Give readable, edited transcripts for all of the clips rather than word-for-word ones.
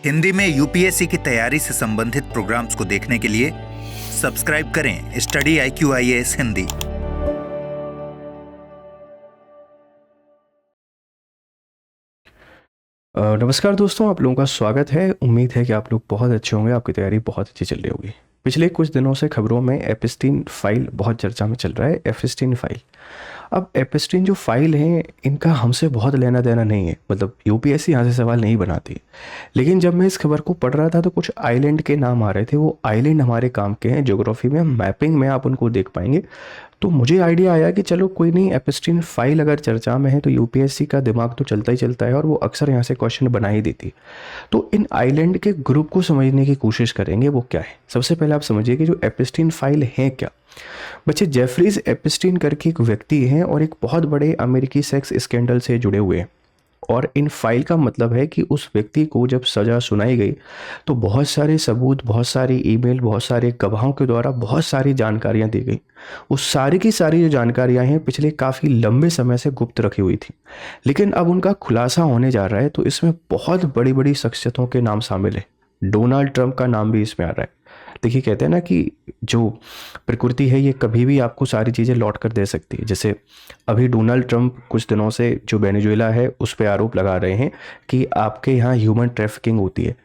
हिंदी में यूपीएससी की तैयारी से संबंधित प्रोग्राम्स को देखने के लिए सब्सक्राइब करें स्टडी IQ-IAS हिंदी। नमस्कार दोस्तों, आप लोगों का स्वागत है। उम्मीद है कि आप लोग बहुत अच्छे होंगे, आपकी तैयारी बहुत अच्छी चल रही होगी। पिछले कुछ दिनों से खबरों में एपिस्टीन फाइल बहुत चर्चा में चल रहा है। एपिस्टीन फाइल, अब एपिस्टीन जो फाइल हैं इनका हमसे बहुत लेना देना नहीं है, मतलब यूपीएससी यहाँ से सवाल नहीं बनाती। लेकिन जब मैं इस खबर को पढ़ रहा था तो कुछ आइलैंड के नाम आ रहे थे। वो आइलैंड हमारे काम के हैं, ज्योग्राफी में, मैपिंग में आप उनको देख पाएंगे। तो मुझे आइडिया आया कि चलो कोई नहीं, एपिस्टीन फाइल अगर चर्चा में है तो यूपीएससी का दिमाग तो चलता ही चलता है और वो अक्सर यहाँ से क्वेश्चन बना ही देती। तो इन आइलैंड के ग्रुप को समझने की कोशिश करेंगे, वो क्या है। सबसे पहले आप समझिए कि जो एपिस्टीन फाइल है क्या। बच्चे, जेफरीज एपिस्टीन करके एक व्यक्ति हैं और एक बहुत बड़े अमेरिकी सेक्स स्कैंडल से जुड़े हुए हैं। और इन फाइल का मतलब है कि उस व्यक्ति को जब सज़ा सुनाई गई तो बहुत सारे सबूत, बहुत सारी ईमेल, बहुत सारे गवाहों के द्वारा बहुत सारी जानकारियां दी गई। उस सारी की सारी जो जानकारियां हैं पिछले काफ़ी लंबे समय से गुप्त रखी हुई थी, लेकिन अब उनका खुलासा होने जा रहा है। तो इसमें बहुत बड़ी बड़ी शख्सियतों के नाम शामिल है। डोनाल्ड ट्रंप का नाम भी इसमें आ रहा है। देखिए, कहते हैं ना कि जो प्रकृति है ये कभी भी आपको सारी चीज़ें लौट कर दे सकती है। जैसे अभी डोनाल्ड ट्रंप कुछ दिनों से जो वेनेजुएला है उस पर आरोप लगा रहे हैं कि आपके यहाँ ह्यूमन ट्रैफिकिंग होती है।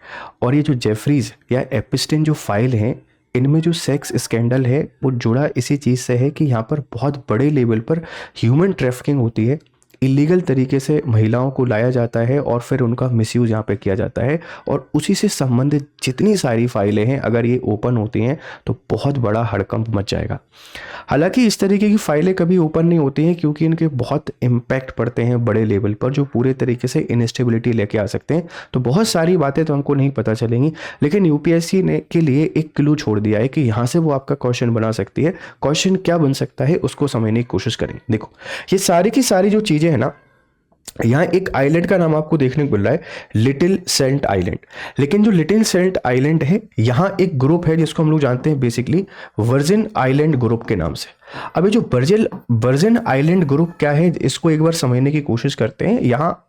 और ये जो जेफरीज या एपिस्टीन जो फाइल हैं, इनमें जो सेक्स स्कैंडल है वो जुड़ा इसी चीज़ से है कि यहाँ पर बहुत बड़े लेवल पर ह्यूमन ट्रैफिकिंग होती है। इलीगल तरीके से महिलाओं को लाया जाता है और फिर उनका मिसयूज़ यहाँ पे किया जाता है। और उसी से संबंधित जितनी सारी फाइलें हैं, अगर ये ओपन होती हैं तो बहुत बड़ा हड़कंप मच जाएगा। हालांकि इस तरीके की फाइलें कभी ओपन नहीं होती हैं क्योंकि इनके बहुत इम्पैक्ट पड़ते हैं बड़े लेवल पर, जो पूरे तरीके से इनस्टेबिलिटी लेके आ सकते हैं। तो बहुत सारी बातें तो हमको नहीं पता चलेंगी, लेकिन यूपीएससी ने के लिए एक क्लू छोड़ दिया है कि यहाँ से वो आपका क्वेश्चन बना सकती है। क्वेश्चन क्या बन सकता है उसको समझने की कोशिश करें। देखो, ये सारी की सारी जो चीज़ें हैं ना, यहाँ एक आइलैंड का नाम आपको देखने को मिल रहा है, लिटिल सेंट आइलैंड। लेकिन जो लिटिल सेंट आइलैंड है, यहाँ एक ग्रुप है जिसको हम लोग जानते हैं बेसिकली वर्जिन आइलैंड ग्रुप के नाम से। अभी जो वर्जिन आइलैंड ग्रुप क्या है, इसको एक बार समझने की कोशिश करते हैं। यहाँ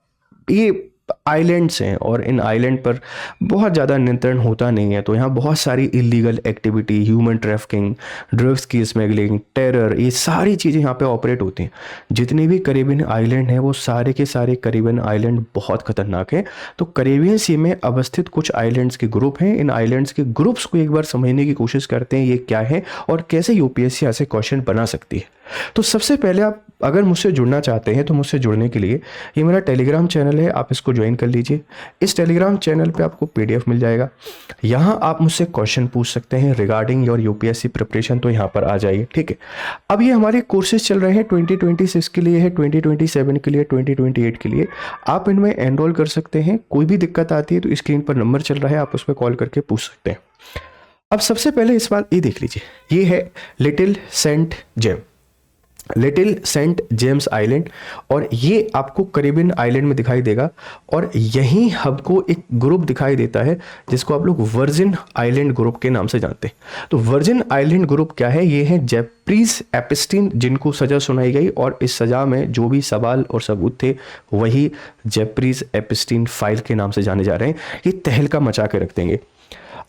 ये आइलैंड्स हैं और इन आइलैंड पर बहुत ज़्यादा नियंत्रण होता नहीं है। तो यहाँ बहुत सारी illegal activity, human trafficking, drugs की स्मगलिंग, टेरर, ये सारी चीज़ें यहाँ पे ऑपरेट होती हैं। जितने भी करेबियन आइलैंड हैं वो सारे के सारे करेबियन आइलैंड बहुत खतरनाक हैं। तो करेबियन सी में अवस्थित कुछ आइलैंड्स के ग्रुप हैं। इन आइलैंड्स के ग्रुप्स को एक बार समझने की कोशिश करते हैं, ये क्या है और कैसे यूपीएससी ऐसे क्वेश्चन बना सकती है। तो सबसे पहले आप अगर मुझसे जुड़ना चाहते हैं तो मुझसे जुड़ने के लिए ये मेरा टेलीग्राम चैनल है, आप इसको ज्वाइन कर लीजिए। इस टेलीग्राम चैनल पे आपको पीडीएफ मिल जाएगा। यहाँ आप मुझसे क्वेश्चन पूछ सकते हैं रिगार्डिंग योर यूपीएससी प्रिपरेशन, तो यहाँ पर आ जाइए, ठीक है। अब ये हमारे कोर्सेज चल रहे हैं, 2026 के लिए है, 2027 के लिए, 2028 के लिए। आप इनमें एनरोल कर सकते हैं। कोई भी दिक्कत आती है तो स्क्रीन पर नंबर चल रहा है, आप उस पर कॉल करके पूछ सकते हैं। अब सबसे पहले इस बात ये देख लीजिए, ये है लिटिल सेंट जेम्स आइलैंड, और ये आपको करेबियन आइलैंड में दिखाई देगा। और यहीं हमको एक ग्रुप दिखाई देता है जिसको आप लोग वर्जिन आइलैंड ग्रुप के नाम से जानते हैं। तो वर्जिन आइलैंड ग्रुप क्या है, ये है जेफरीज एपिस्टीन, जिनको सजा सुनाई गई और इस सजा में जो भी सवाल और सबूत थे वही जेफरीज एपिस्टीन फाइल के नाम से जाने जा रहे हैं। ये तहलका मचा के रख देंगे।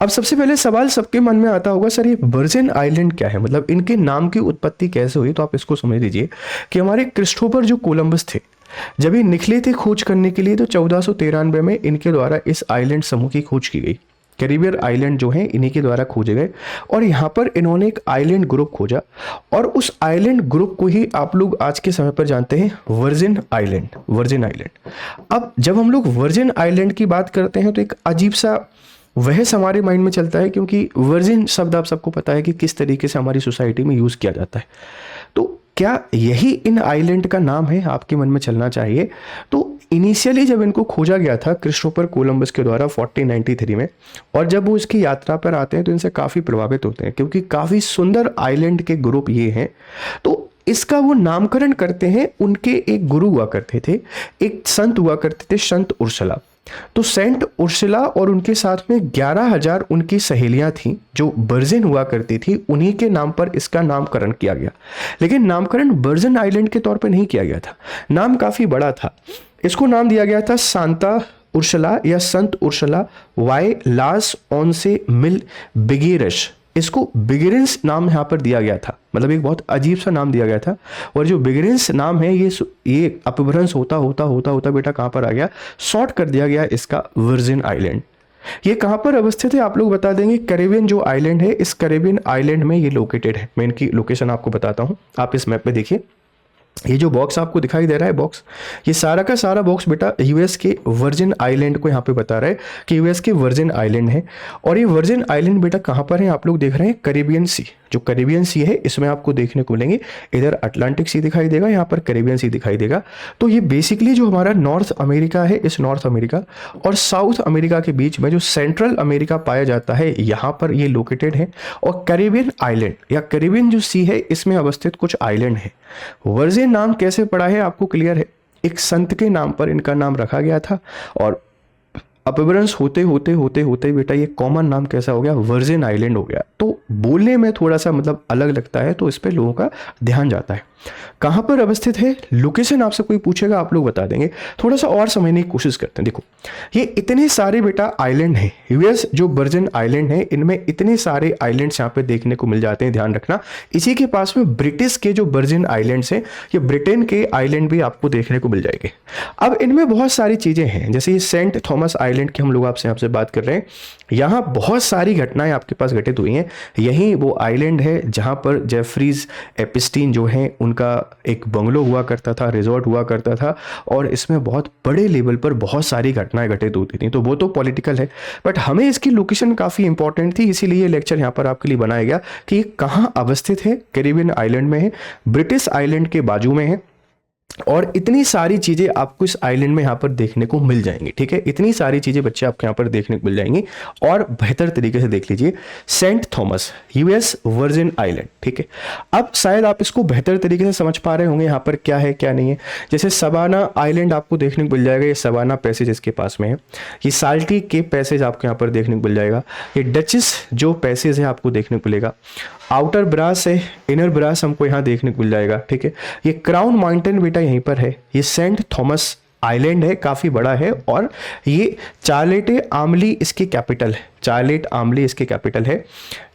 अब सबसे पहले सवाल सबके मन में आता होगा, सर ये वर्जिन आइलैंड क्या है, मतलब इनके नाम की उत्पत्ति कैसे हुई। तो आप इसको समझ लीजिए कि हमारे क्रिस्टोफर जो कोलंबस थे, जब ये निकले थे खोज करने के लिए, तो 1493 में इनके द्वारा इस आइलैंड समूह की खोज की गई। कैरिबियन आइलैंड जो है इन्हीं के द्वारा खोजे गए और यहाँ पर इन्होंने एक आइलैंड ग्रुप खोजा और उस आइलैंड ग्रुप को ही आप लोग आज के समय पर जानते हैं वर्जिन आइलैंड। अब जब हम लोग वर्जिन आइलैंड की बात करते हैं तो एक अजीब सा वह हमारे माइंड में चलता है, क्योंकि वर्जिन शब्द आप सबको पता है कि किस तरीके से हमारी सोसाइटी में यूज़ किया जाता है। तो क्या यही इन आइलैंड का नाम है, आपके मन में चलना चाहिए। तो इनिशियली जब इनको खोजा गया था क्रिस्टोफर कोलंबस के द्वारा 1493 में, और जब वो इसकी यात्रा पर आते हैं तो इनसे काफ़ी प्रभावित होते हैं क्योंकि काफ़ी सुंदर आइलैंड के ग्रुप ये हैं। तो इसका वो नामकरण करते हैं, उनके एक गुरु हुआ करते थे, एक संत हुआ करते थे, संत उर्सुला। तो सेंट उर्सुला और उनके साथ में 11,000 उनकी सहेलियां थीं जो वर्जिन हुआ करती थी, उन्हीं के नाम पर इसका नामकरण किया गया। लेकिन नामकरण वर्जिन आइलैंड के तौर पर नहीं किया गया था, नाम काफ़ी बड़ा था। इसको नाम दिया गया था सांता उर्सला या संत उर्सला वाई लास ऑन से मिल बिगेरश, इसको बिगेरेंस नाम यहाँ पर दिया गया था, मतलब एक बहुत अजीब सा नाम दिया गया था। और जो बिगेरेंस नाम है ये अपभ्रंश होता होता होता होता बेटा कहाँ पर आ गया, शॉर्ट कर दिया गया इसका वर्जिन आइलैंड। ये कहाँ पर अवस्थित है आप लोग बता देंगे। कैरेबियन जो आइलैंड है, इस कैरेबियन आइलैंड में ये लोकेटेड है। मैं इनकी लोकेशन आपको बताता हूँ, आप इस मैप में देखिए। ये जो बॉक्स आपको दिखाई दे रहा है बॉक्स, ये सारा का सारा बॉक्स बेटा यूएस के वर्जिन आइलैंड को यहाँ पे बता रहा है कि यूएस के वर्जिन आइलैंड है। और ये वर्जिन आइलैंड बेटा कहाँ पर है, आप लोग देख रहे हैं कैरेबियन सी। जो कैरेबियन सी है इसमें आपको देखने को मिलेंगे, इधर अटलांटिक सी दिखाई देगा, यहाँ पर कैरेबियन सी दिखाई देगा। तो ये बेसिकली जो हमारा नॉर्थ अमेरिका है, इस नॉर्थ अमेरिका और साउथ अमेरिका के बीच में जो सेंट्रल अमेरिका पाया जाता है, यहाँ पर ये लोकेटेड है। और कैरेबियन आइलैंड या कैरेबियन जो सी है, इसमें अवस्थित कुछ आइलैंड है। वर्जिन नाम कैसे पड़ा है आपको क्लियर है, एक संत के नाम पर इनका नाम रखा गया था और अपभ्रंश होते होते होते होते बेटा ये कॉमन नाम कैसा हो गया, वर्जिन आइलैंड हो गया। तो बोलने में थोड़ा सा मतलब अलग लगता है, तो इस पे लोगों का ध्यान जाता है। कहाँ पर अवस्थित है, लोकेशन आपसे कोई पूछेगा आप लोग बता देंगे। थोड़ा सा और समझने की कोशिश करते हैं। देखो ये इतने सारे बेटा आइलैंड हैं, यूएस जो वर्जिन आइलैंड है, इनमें इतने सारे आइलैंड्स यहाँ पे देखने को मिल जाते हैं, ध्यान रखना। इसी के पास में ब्रिटिश के जो वर्जिन आइलैंड्स हैं, ये ब्रिटेन के आइलैंड भी आपको देखने को मिल जाएंगे। अब इनमें बहुत सारी चीजें हैं, जैसे ये सेंट थॉमस आइलैंड की हम लोग आपसे बात कर रहे हैं। यहाँ बहुत सारी घटनाएं आपके पास घटित हुई हैं। यही वो आइलैंड है जहाँ पर जेफरीज एपिस्टीन जो है उनका एक बंगलो हुआ करता था, रिजॉर्ट हुआ करता था, और इसमें बहुत बड़े लेवल पर बहुत सारी घटनाएं घटित होती थी। तो वो तो पॉलिटिकल है, बट हमें इसकी लोकेशन काफ़ी इंपॉर्टेंट थी, इसीलिए लेक्चर यहाँ पर आपके लिए बनाया गया कि ये कहाँ अवस्थित है। कैरेबियन आइलैंड में है, ब्रिटिश आइलैंड के बाजू में है, और इतनी सारी चीज़ें आपको इस आइलैंड में यहाँ पर देखने को मिल जाएंगी। ठीक है, इतनी सारी चीज़ें बच्चे आपको यहाँ पर देखने को मिल जाएंगी। और बेहतर तरीके से देख लीजिए, Saint Thomas US Virgin Island. ठीक है, अब शायद आप इसको बेहतर तरीके से समझ पा रहे होंगे यहाँ पर क्या है क्या नहीं है। जैसे सवाना आइलैंड आपको देखने को मिल जाएगा, ये सवाना पैसेज इसके पास में है। ये साल्टी के पैसेज आपको यहाँ पर देखने को मिल जाएगा। ये डचेस जो पैसेज है आपको देखने को मिलेगा। आउटर ब्रास है, इनर ब्रास हमको यहाँ देखने को मिल जाएगा। ठीक है, ये क्राउन माउंटेन बेटा यहीं पर है। ये सेंट थॉमस आइलैंड है, काफ़ी बड़ा है, और ये चार्लेटे आमली इसकी कैपिटल है। चार्लेट आमली इसके कैपिटल है।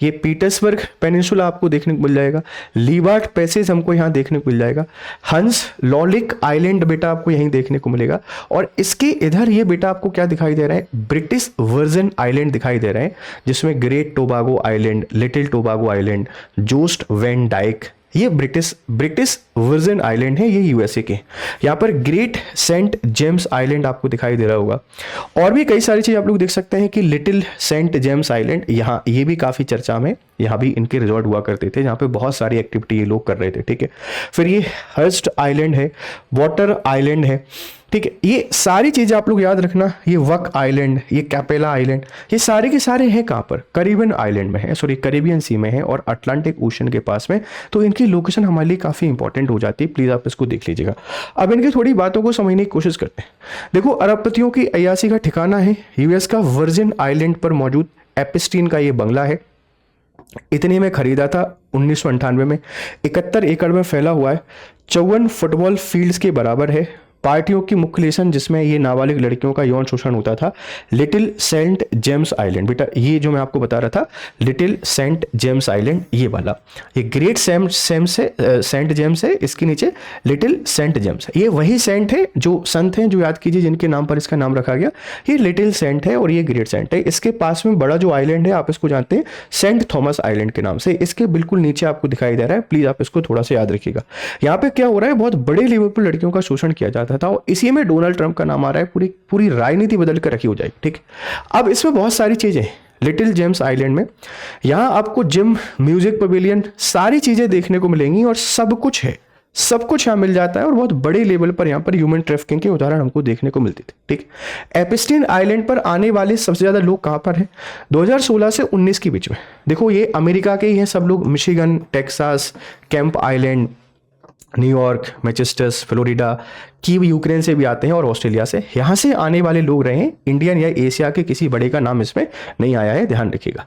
ये पीटर्सबर्ग पेनिनसुला आपको देखने को मिल जाएगा। लीवार्ड पैसेज हमको यहाँ देखने को मिल जाएगा। हंस लॉलिक आइलैंड बेटा आपको यहीं देखने को मिलेगा। और इसके इधर ये बेटा आपको क्या दिखाई दे रहा है, ब्रिटिश वर्जिन आइलैंड दिखाई दे रहे हैं, जिसमें great Tobago Island, little Tobago Island, Jost Van Dyke, ये ब्रिटिश वर्जिन आइलैंड है, ये यूएसए के। यहाँ पर ग्रेट सेंट जेम्स आइलैंड आपको दिखाई दे रहा होगा। और भी कई सारी चीज़ आप लोग देख सकते हैं कि लिटिल सेंट जेम्स आइलैंड, यहाँ ये भी काफ़ी चर्चा में, यहाँ भी इनके रिजॉर्ट हुआ करते थे, जहाँ पे बहुत सारी एक्टिविटी ये लोग कर रहे थे। ठीक है, फिर ये हर्स्ट आइलैंड है, वाटर आइलैंड है। ठीक है, ये सारी चीज़ें आप लोग याद रखना। ये वक आइलैंड, ये कैपेला आइलैंड, ये सारे के सारे हैं कहाँ पर, कैरेबियन आइलैंड में है, सॉरी कैरेबियन सी में है और अटलांटिक ओशन के पास में। तो इनकी लोकेशन हमारे लिए काफ़ी इंपॉर्टेंट हो जाती है, प्लीज़ आप इसको देख लीजिएगा। अब इनकी थोड़ी बातों को समझने की कोशिश करते हैं। देखो, अरबपतियों की अय्यासी का ठिकाना है यूएस का वर्जिन आइलैंड पर मौजूद एपिस्टीन का ये बंगला है। इतने में खरीदा था 1998 में। 71 एकड़ में फैला हुआ है, 54 फुटबॉल फील्ड्स के बराबर है। पार्टियों की मुख्य जिसमें ये नाबालिग लड़कियों का यौन शोषण होता था, लिटिल सेंट जेम्स आइलैंड बेटा, ये जो मैं आपको बता रहा था लिटिल सेंट जेम्स आइलैंड, ये वाला। ये ग्रेट सेंट जेम्स है, इसके नीचे लिटिल सेंट जेम्स है। ये वही सेंट है जो संत हैं, जो याद कीजिए जिनके नाम पर इसका नाम रखा गया। ये लिटिल सेंट है और ये ग्रेट सेंट है। इसके पास में बड़ा जो आइलैंड है, आप इसको जानते हैं सेंट थॉमस आइलैंड के नाम से। इसके बिल्कुल नीचे आपको दिखाई दे रहा है, प्लीज आप इसको थोड़ा सा याद रखिएगा। यहाँ पे क्या हो रहा है, बहुत बड़े लेवल पर लड़कियों का शोषण किया जाता था, और इसी में डोनाल्ड ट्रंप का नाम आ रहा है। पूरी राजनीति बदल कर रखी हो जाएगी। ठीक, अब इसमें बहुत सारी चीजें लिटिल जेम्स आइलैंड में, यहां आपको जिम, म्यूजिक पवेलियन, सारी चीजें देखने को मिलेंगी और सब कुछ है, सब कुछ यहाँ मिल जाता है। और बहुत बड़े लेवल पर यहाँ पर ह्यूमन ट्रैफिकिंग के उदाहरण हमको देखने को मिलते थे। ठीक, एपिस्टीन आइलैंड पर आने वाले सबसे ज्यादा लोग कहाँ पर हैं, 2016 से 19 के बीच में। देखो, ये अमेरिका के ही हैं सब लोग, Michigan, Texas, camp island, New York, Manchester, Florida, Kyiv Ukraine से भी आते हैं और ऑस्ट्रेलिया से। यहाँ से आने वाले लोग रहे हैं, इंडियन या एशिया के किसी बड़े का नाम इसमें नहीं आया है, ध्यान रखिएगा।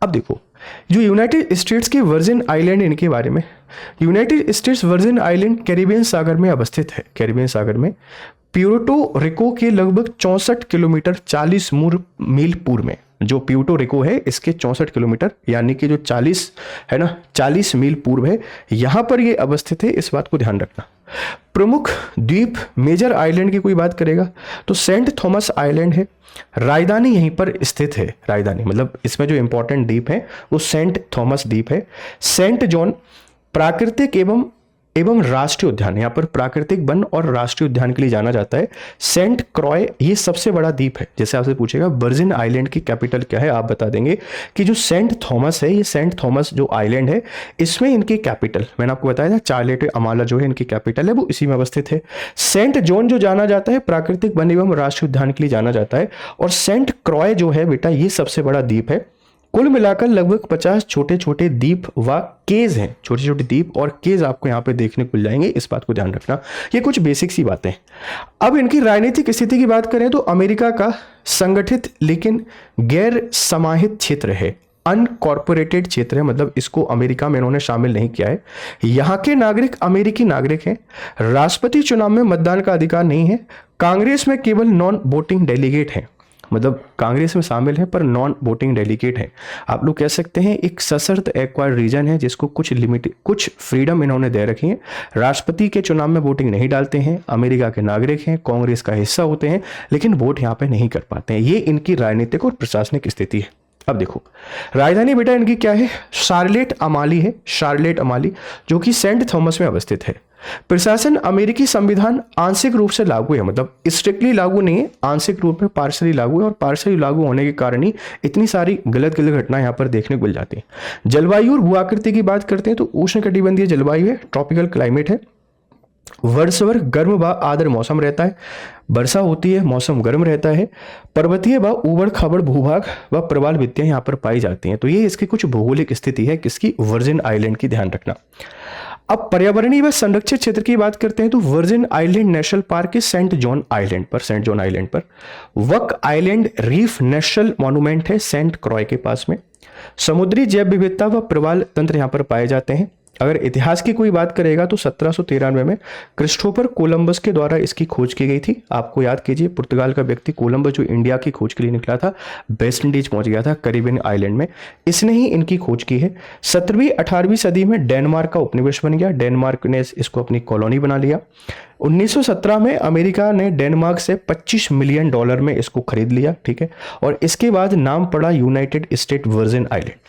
अब देखो, जो यूनाइटेड स्टेट्स के वर्जिन आइलैंड, इनके बारे में, United States Virgin Island Caribbean सागर में अवस्थित है। कैरिबियन सागर में प्यूर्टो रिको के लगभग 64 किलोमीटर 40 मील पूर्व में, जो प्यूर्टो रिको है इसके 64 किलोमीटर यानी कि जो 40 है ना, 40 मील पूर्व है, यहां पर ये अवस्थित है, इस बात को ध्यान रखना। प्रमुख द्वीप मेजर आइलैंड की कोई बात करेगा तो सेंट थॉमस आइलैंड है, राजधानी यहीं पर स्थित है, राजधानी मतलब इसमें जो इंपॉर्टेंट द्वीप है वो सेंट थॉमस द्वीप है। सेंट जॉन प्राकृतिक एवं राष्ट्रीय उद्यान, यहाँ पर प्राकृतिक वन और राष्ट्रीय उद्यान के लिए जाना जाता है। सेंट क्रॉय ये सबसे बड़ा द्वीप है। जैसे आपसे पूछेगा वर्जिन आइलैंड की कैपिटल क्या है, आप बता देंगे कि जो सेंट थॉमस है, ये सेंट थॉमस जो आइलैंड है इसमें इनकी कैपिटल मैंने आपको बताया था, चार्लेट अमाला जो है इनकी कैपिटल है वो इसी में अवस्थित है। सेंट जॉन जो जाना जाता है प्राकृतिक वन एवं राष्ट्रीय उद्यान के लिए जाना जाता है, और सेंट क्रॉय जो है बेटा ये सबसे बड़ा द्वीप है। कुल मिलाकर लगभग 50 छोटे छोटे द्वीप व केज हैं, छोटे छोटे द्वीप और केज आपको यहाँ पे देखने को मिल जाएंगे, इस बात को ध्यान रखना। ये कुछ बेसिक सी बातें। अब इनकी राजनीतिक स्थिति की बात करें तो अमेरिका का संगठित लेकिन गैर समाहित क्षेत्र है, अनकॉर्पोरेटेड क्षेत्र है, मतलब इसको अमेरिका में इन्होंने शामिल नहीं किया है। यहाँ के नागरिक अमेरिकी नागरिक हैं, राष्ट्रपति चुनाव में मतदान का अधिकार नहीं है, कांग्रेस में केवल नॉन वोटिंग डेलीगेट हैं, मतलब कांग्रेस में शामिल है पर नॉन वोटिंग डेलीगेट है। आप लोग कह सकते हैं एक सशर्त एक्वायर्ड रीजन है जिसको कुछ फ्रीडम इन्होंने दे रखी है। राष्ट्रपति के चुनाव में वोटिंग नहीं डालते हैं, अमेरिका के नागरिक हैं, कांग्रेस का हिस्सा होते हैं, लेकिन वोट यहाँ पे नहीं कर पाते हैं। ये इनकी राजनीतिक और प्रशासनिक स्थिति है। अब देखो राजधानी बेटा इनकी क्या है, शार्लेट अमाली है, शार्लेट अमाली जो कि सेंट थॉमस में अवस्थित है। प्रशासन अमेरिकी संविधान आंशिक रूप से लागू है, मतलब स्ट्रिक्टली लागू नहीं है, आंशिक रूप में पार्शली लागू है, और पार्शली लागू होने के कारण ही इतनी सारी गलत घटनाएं यहाँ पर देखने को मिल जाती हैं। जलवायु और भूआकृति की बात करते हैं तो उष्णकटिबंधीय जलवायु है, ट्रॉपिकल क्लाइमेट है, वर्षभर गर्म व आर्द्र मौसम रहता है, वर्षा होती है, मौसम गर्म रहता है, पर्वतीय व ऊबड़ खाबड़ भूभाग व प्रवाल भित्तियां यहाँ पर पाई जाती हैं। तो ये इसकी कुछ भौगोलिक स्थिति है किसकी, वर्जिन आइलैंड की, ध्यान रखना। अब पर्यावरणीय व संरक्षित क्षेत्र की बात करते हैं तो वर्जिन आइलैंड नेशनल पार्क है सेंट जॉन आइलैंड पर, वक आइलैंड रीफ नेशनल मॉन्यूमेंट है सेंट क्रॉय के पास में। समुद्री जैव विविधता व प्रवाल तंत्र यहाँ पर पाए जाते हैं। अगर इतिहास की कोई बात करेगा तो 1793 में क्रिस्टोफर कोलंबस के द्वारा इसकी खोज की गई थी। आपको याद कीजिए पुर्तगाल का व्यक्ति कोलंबस जो इंडिया की खोज के लिए निकला था, वेस्ट इंडीज पहुंच गया था कैरिबियन आइलैंड में, इसने ही इनकी खोज की है। 17वीं 18वीं सदी में डेनमार्क का उपनिवेश बन गया, डेनमार्क ने इसको अपनी कॉलोनी बना लिया। 1917 में अमेरिका ने डेनमार्क से $25 मिलियन में इसको खरीद लिया, ठीक है, और इसके बाद नाम पड़ा यूनाइटेड स्टेट वर्जिन आइलैंड।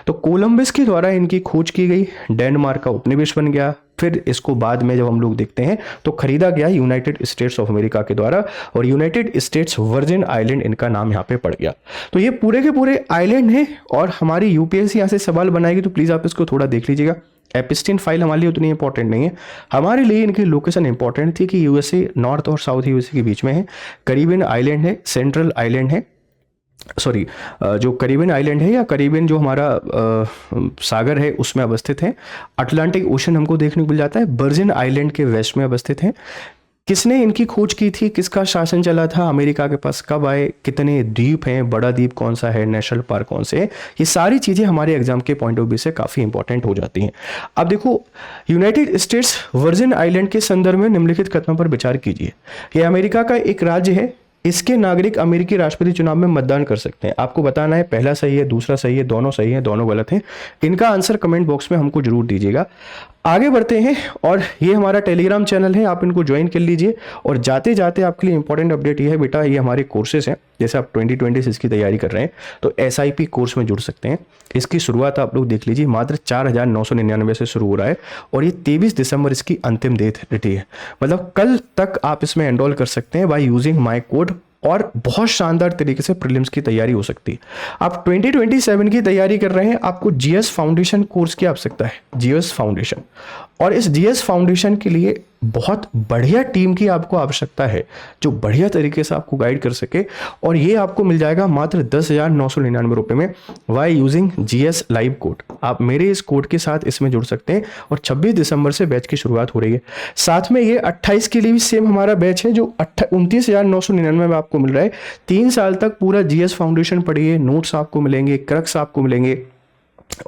तो कोलंबस के द्वारा इनकी खोज की गई, डेनमार्क का उपनिवेश बन गया, फिर इसको बाद में जब हम लोग देखते हैं तो खरीदा गया यूनाइटेड स्टेट्स ऑफ अमेरिका के द्वारा, और यूनाइटेड स्टेट्स वर्जिन आइलैंड इनका नाम यहाँ पे पड़ गया। तो ये पूरे के पूरे आइलैंड हैं, और हमारी यूपीएससी यहाँ से सवाल बनाएगी तो प्लीज़ आप इसको थोड़ा देख लीजिएगा। एपिस्टीन फाइल हमारे लिए उतनी इंपॉर्टेंट नहीं है, हमारे लिए इनकी लोकेशन इंपॉर्टेंट थी कि यूएसए नॉर्थ और साउथ यूएसए के बीच में है, करीबियन आइलैंड है, सेंट्रल आइलैंड है, सॉरी जो करीबियन आइलैंड है या करीबियन जो हमारा सागर है उसमें अवस्थित है। अटलांटिक ओशन हमको देखने को मिल जाता है, वर्जिन आइलैंड के वेस्ट में अवस्थित है। किसने इनकी खोज की थी, किसका शासन चला था, अमेरिका के पास कब आए, कितने द्वीप हैं, बड़ा द्वीप कौन सा है, नेशनल पार्क कौन से है, ये सारी चीज़ें हमारे एग्जाम के पॉइंट ऑफ व्यू से काफ़ी इंपॉर्टेंट हो जाती हैं। अब देखो यूनाइटेड स्टेट्स वर्जिन आइलैंड के संदर्भ में निम्नलिखित कथनों पर विचार कीजिए। यह अमेरिका का एक राज्य है, इसके नागरिक अमेरिकी राष्ट्रपति चुनाव में मतदान कर सकते हैं। आपको बताना है पहला सही है, दूसरा सही है, दोनों सही है, दोनों गलत हैं। इनका आंसर कमेंट बॉक्स में हमको जरूर दीजिएगा। आगे बढ़ते हैं, और ये हमारा टेलीग्राम चैनल है, आप इनको ज्वाइन कर लीजिए। और जाते जाते आपके लिए इंपॉर्टेंट अपडेट ये है बेटा, ये हमारे कोर्सेज हैं, जैसे आप 2026 की तैयारी कर रहे हैं तो SIP कोर्स में जुड़ सकते हैं। इसकी शुरुआत आप लोग देख लीजिए, मात्र 4,999 से शुरू हो रहा है, और ये 23 दिसंबर इसकी अंतिम डेट है, मतलब कल तक आप इसमें एनरोल कर सकते हैं बाय यूजिंग माई कोड, और बहुत शानदार तरीके से प्रीलिम्स की तैयारी हो सकती है। आप 2027 की तैयारी कर रहे हैं, आपको GS फाउंडेशन कोर्स की आवश्यकता है, GS फाउंडेशन, और इस GS फाउंडेशन के लिए बहुत बढ़िया टीम की आपको आवश्यकता है जो बढ़िया तरीके से आपको गाइड कर सके, और ये आपको मिल जाएगा मात्र 10,999 रुपये में by using GS live code. आप मेरे इस कोड के साथ इसमें जुड़ सकते हैं, और 26 दिसंबर से बैच की शुरुआत हो रही है। साथ में ये 28 के लिए भी सेम हमारा बैच है जो 29,999 में आपको मिल रहा है। 3 साल तक पूरा GS फाउंडेशन पढ़िए, नोट्स आपको मिलेंगे, क्रक्स आपको मिलेंगे,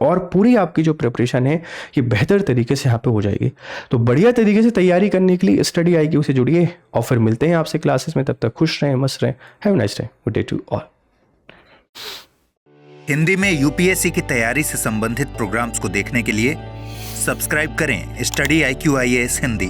और पूरी आपकी जो प्रिपरेशन है ये बेहतर तरीके से यहाँ पे हो जाएगी। तो बढ़िया तरीके से तैयारी करने के लिए स्टडी IQ से जुड़िए और फिर मिलते हैं आपसे क्लासेस में। तब तक खुश रहें, मस्त रहें। Have nice day, good day to all. Hindi में UPSC की तैयारी से संबंधित प्रोग्राम्स को देखने के लिए सब्सक्राइब करें स्टडी IQ IAS हिंदी।